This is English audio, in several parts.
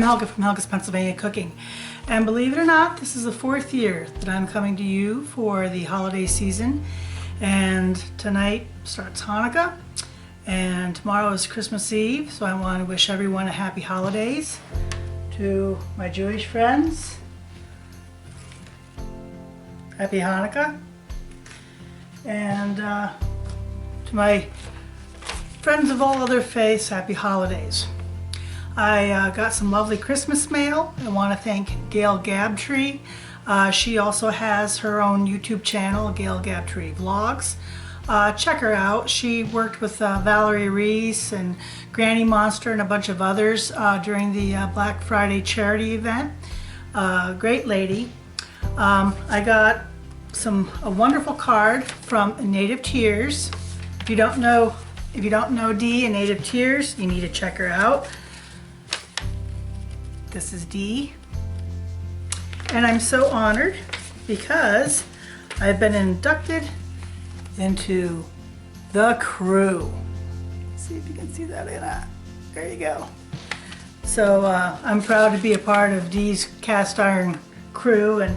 I'm Helga from Helga's Pennsylvania Cooking. And believe it or not, this is the 4th year that I'm coming to you for the holiday season. And tonight starts Hanukkah, and tomorrow is Christmas Eve, so I want to wish everyone a happy holidays. To my Jewish friends, happy Hanukkah. And to my friends of all other faiths, happy holidays. I got some lovely Christmas mail. I want to thank Gail Gabtree. She also has her own YouTube channel, Gail Gabtree Vlogs. Check her out. She worked with Valerie Reese and Granny Monster and a bunch of others during the Black Friday charity event. Great lady. I got a wonderful card from Native Tears. If you don't know Dee and Native Tears, you need to check her out. This is Dee. And I'm so honored because I've been inducted into the crew. Let's see if you can see that or not. There you go. So I'm proud to be a part of Dee's cast iron crew, and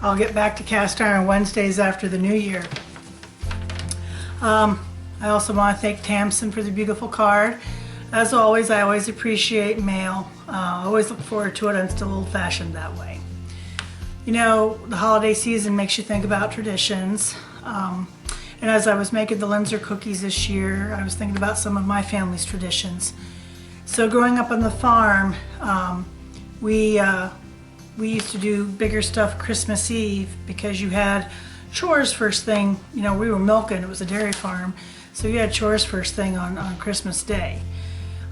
I'll get back to cast iron Wednesdays after the new year. I also want to thank Tamsin for the beautiful card. As always, I always appreciate mail. I always look forward to it. I'm still old-fashioned that way. You know, the holiday season makes you think about traditions. And as I was making the Linzer cookies this year, I was thinking about some of my family's traditions. So growing up on the farm, we used to do bigger stuff Christmas Eve because you had chores first thing. You know, we were milking, it was a dairy farm, so you had chores first thing on Christmas Day.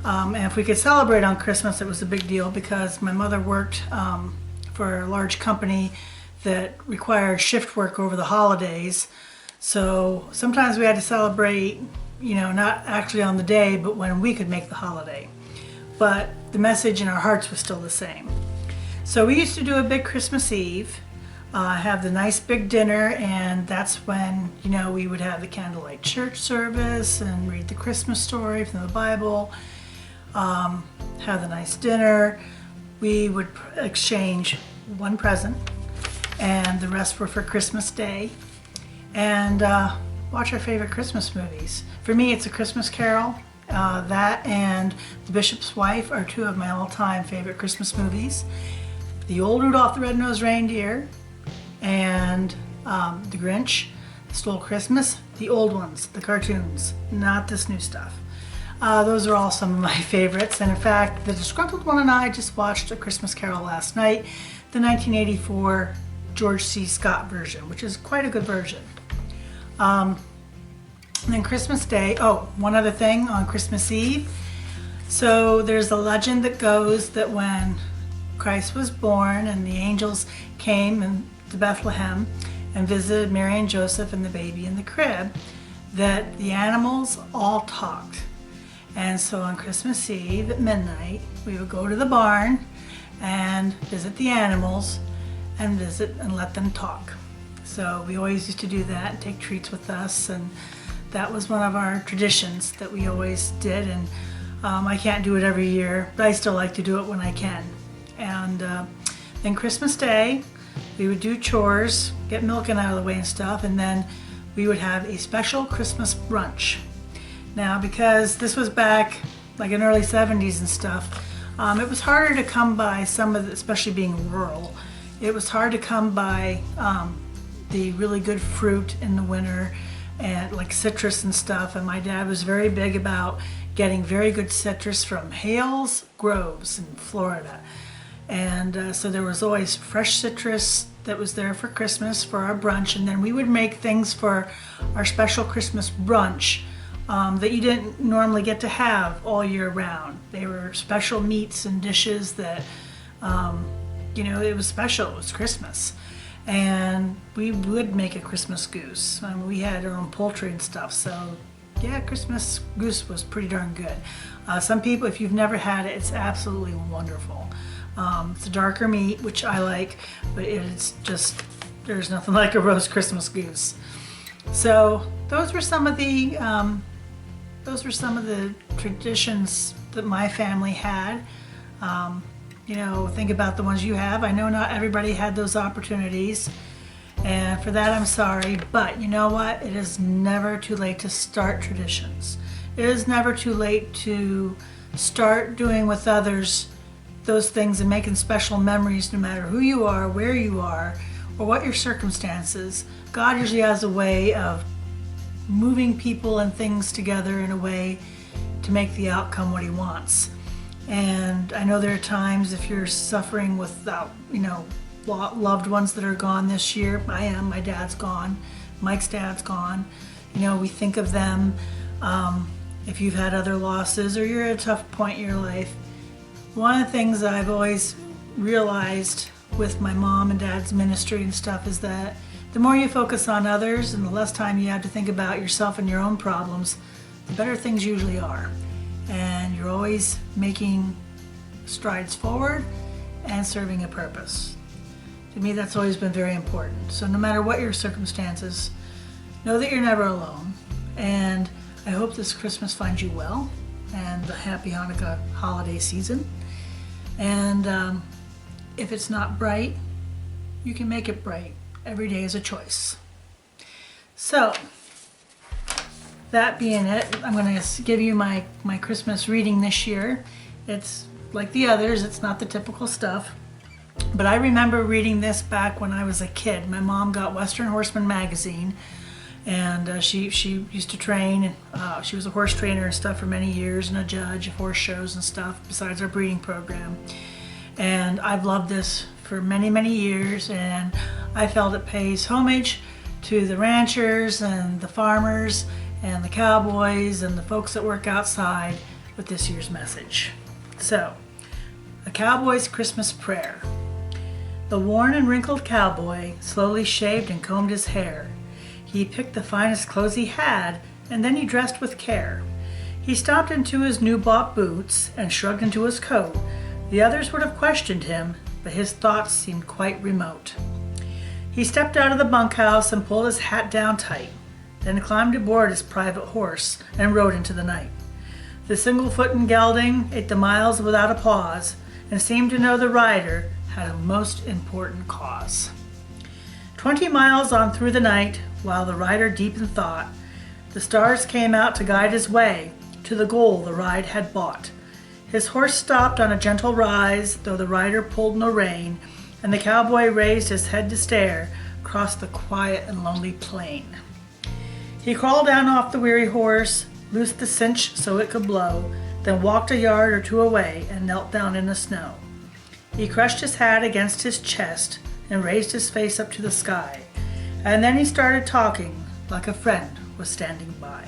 And if we could celebrate on Christmas, it was a big deal because my mother worked for a large company that required shift work over the holidays. So sometimes we had to celebrate, you know, not actually on the day, but when we could make the holiday. But the message in our hearts was still the same. So we used to do a big Christmas Eve, have the nice big dinner, and that's when, you know, we would have the candlelight church service and read the Christmas story from the Bible, have the nice dinner. We would exchange one present, and the rest were for Christmas Day, and watch our favorite Christmas movies. For me, it's A Christmas Carol. That and The Bishop's Wife are two of my all-time favorite Christmas movies. The Old Rudolph the Red-Nosed Reindeer and The Grinch Stole Christmas, the old ones, the cartoons, not this new stuff. Those are all some of my favorites, and in fact, the Disgruntled One and I just watched A Christmas Carol last night, the 1984 George C. Scott version, which is quite a good version. And then Christmas Day, oh, one other thing on Christmas Eve. So there's a legend that goes that when Christ was born and the angels came to Bethlehem and visited Mary and Joseph and the baby in the crib, that the animals all talked. And so on Christmas Eve at midnight, we would go to the barn and visit the animals and let them talk. So we always used to do that and take treats with us, and that was one of our traditions that we always did. And I can't do it every year, but I still like to do it when I can. And then Christmas Day, we would do chores, get milking out of the way and stuff, and then we would have a special Christmas brunch. Now, because this was back like in early 70s and stuff, it was harder to come by some of the, especially being rural, it was hard to come by the really good fruit in the winter, and like citrus and stuff. And my dad was very big about getting very good citrus from Hales Groves in Florida. And so there was always fresh citrus that was there for Christmas for our brunch, and then we would make things for our special Christmas brunch that you didn't normally get to have all year round. They were special meats and dishes that, you know, it was special, it was Christmas. And we would make a Christmas goose. I mean, we had our own poultry and stuff, so yeah, Christmas goose was pretty darn good. Some people, if you've never had it, it's absolutely wonderful. It's a darker meat, which I like, but it's just, there's nothing like a roast Christmas goose. So those were some of the traditions that my family had. think about the ones you have. I know not everybody had those opportunities, and for that I'm sorry, but you know what? It is never too late to start traditions. It is never too late to start doing with others those things and making special memories, no matter who you are, where you are, or what your circumstances. God usually has a way of moving people and things together in a way to make the outcome what he wants. And I know there are times if you're suffering without, loved ones that are gone this year. I am. My dad's gone. Mike's dad's gone. We think of them. If you've had other losses or you're at a tough point in your life, one of the things that I've always realized with my mom and dad's ministry and stuff is that the more you focus on others and the less time you have to think about yourself and your own problems, the better things usually are. And you're always making strides forward and serving a purpose. To me, that's always been very important. So no matter what your circumstances, know that you're never alone. And I hope this Christmas finds you well and the happy Hanukkah holiday season. And if it's not bright, you can make it bright. Every day is a choice. So, that being it, I'm going to give you my Christmas reading this year. It's like the others, it's not the typical stuff. But I remember reading this back when I was a kid. My mom got Western Horseman magazine, and she used to train. She was a horse trainer and stuff for many years, and a judge of horse shows and stuff, besides our breeding program. And I've loved this for many, many years, and I felt it pays homage to the ranchers and the farmers and the cowboys and the folks that work outside with this year's message. So, a cowboy's Christmas prayer. The worn and wrinkled cowboy slowly shaved and combed his hair. He picked the finest clothes he had, and then he dressed with care. He stopped into his new-bought boots and shrugged into his coat. The others would have questioned him, but his thoughts seemed quite remote. He stepped out of the bunkhouse and pulled his hat down tight, then climbed aboard his private horse and rode into the night. The single-foot and gelding ate the miles without a pause and seemed to know the rider had a most important cause. 20 miles on through the night, while the rider deep in thought, the stars came out to guide his way to the goal the ride had bought. His horse stopped on a gentle rise, though the rider pulled no rein, and the cowboy raised his head to stare across the quiet and lonely plain. He crawled down off the weary horse, loosed the cinch so it could blow, then walked a yard or two away and knelt down in the snow. He crushed his hat against his chest and raised his face up to the sky, and then he started talking like a friend was standing by.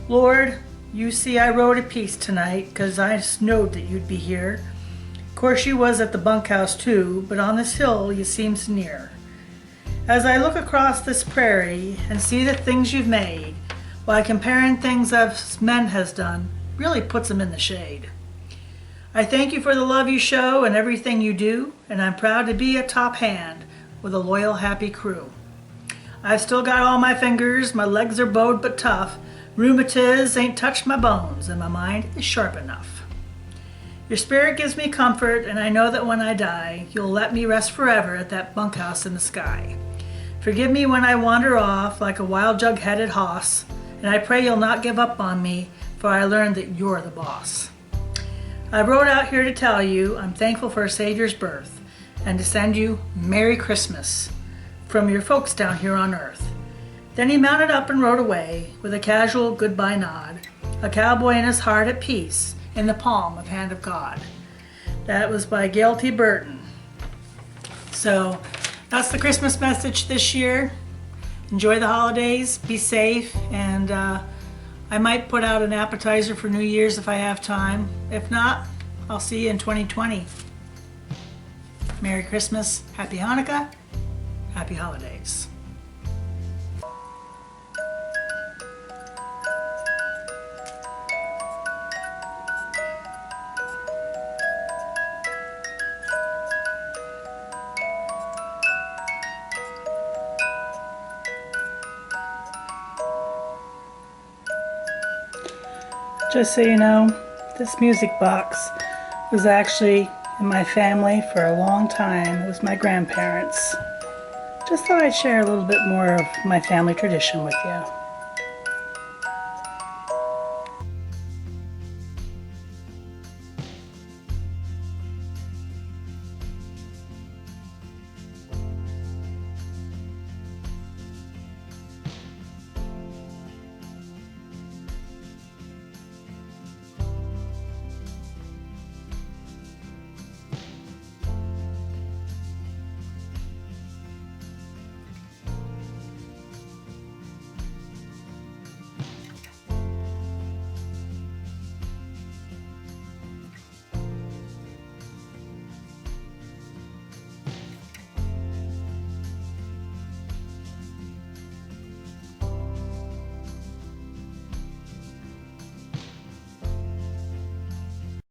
Lord, you see I rode a piece tonight, 'cause I knowed that you'd be here. Course you was at the bunkhouse too, but on this hill you seems near. As I look across this prairie and see the things you've made, why comparing things us men has done really puts 'em in the shade. I thank you for the love you show and everything you do, and I'm proud to be a top hand with a loyal, happy crew. I've still got all my fingers, my legs are bowed but tough, rheumatiz ain't touched my bones, and my mind is sharp enough. Your spirit gives me comfort, and I know that when I die, you'll let me rest forever at that bunkhouse in the sky. Forgive me when I wander off like a wild jug-headed hoss, and I pray you'll not give up on me, for I learned that you're the boss. I rode out here to tell you I'm thankful for a Savior's birth, and to send you Merry Christmas from your folks down here on earth. Then he mounted up and rode away with a casual goodbye nod, a cowboy in his heart at peace in the palm of hand of God. That was by Gail T. Burton. So that's the Christmas message this year. Enjoy the holidays, be safe, and I might put out an appetizer for New Year's if I have time. If not, I'll see you in 2020. Merry Christmas, Happy Hanukkah, Happy Holidays. Just so you know, this music box was actually in my family for a long time was my grandparents. Just thought I'd share a little bit more of my family tradition with you.